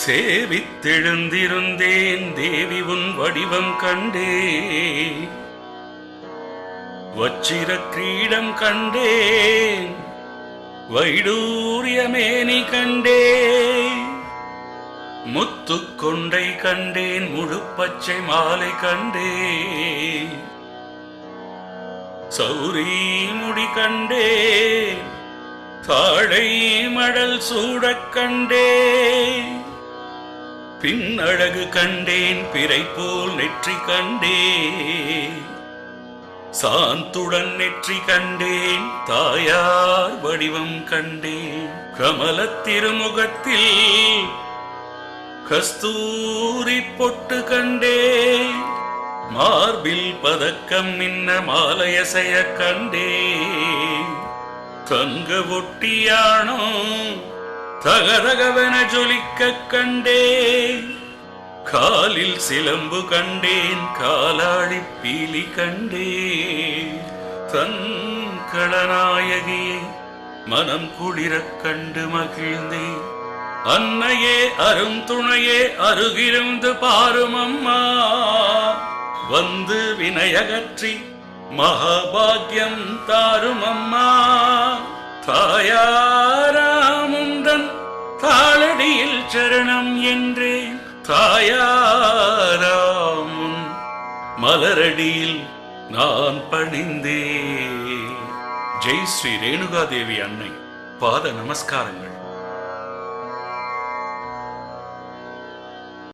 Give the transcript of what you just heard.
சேவித்தெழுந்திருந்தேன் தேவி உன் வடிவம் கண்டே, வச்சிர கிரீடம் கண்டேன், வைடூரியமேனி கண்டே, முத்துக்கொண்டை கண்டேன், முழு பச்சை மாலை கண்டே, சௌரி முடி கண்டே, தாழை மடல் சூடக் கண்டே, பின்னழகு கண்டேன், பிறை போல் நெற்றி கண்டே, சாந்துடன் நெற்றி கண்டேன், தாயார் வடிவம் கண்டேன், கமல திருமுகத்தில் கஸ்தூரி பொட்டு கண்டேன், மார்பில் பதக்கம் நின்ன மாலையசைய கண்டேன், தங்க ஒட்டியானோ தகதகவென ஜொலிக்க கண்டேன், காலில் சிலம்பு கண்டேன், காலாழி பீலி கண்டேன், தன் களநாயகியை மனம் குளிரக் கண்டு மகிழ்ந்தேன், அன்னையே அரும் துணையே அருகிருந்து பாரும் அம்மா, வந்து வினையகற்றி மகாபாகியம் தாரும் அம்மா, தாயாராமுந்தன் தாளடியில் சரணம் என்றேன், தாயாராமுன் மலரடியில் நான் பணிந்தேன். ஜெய் ஸ்ரீ ரேணுகாதேவி அன்னை பாத நமஸ்காரங்கள்.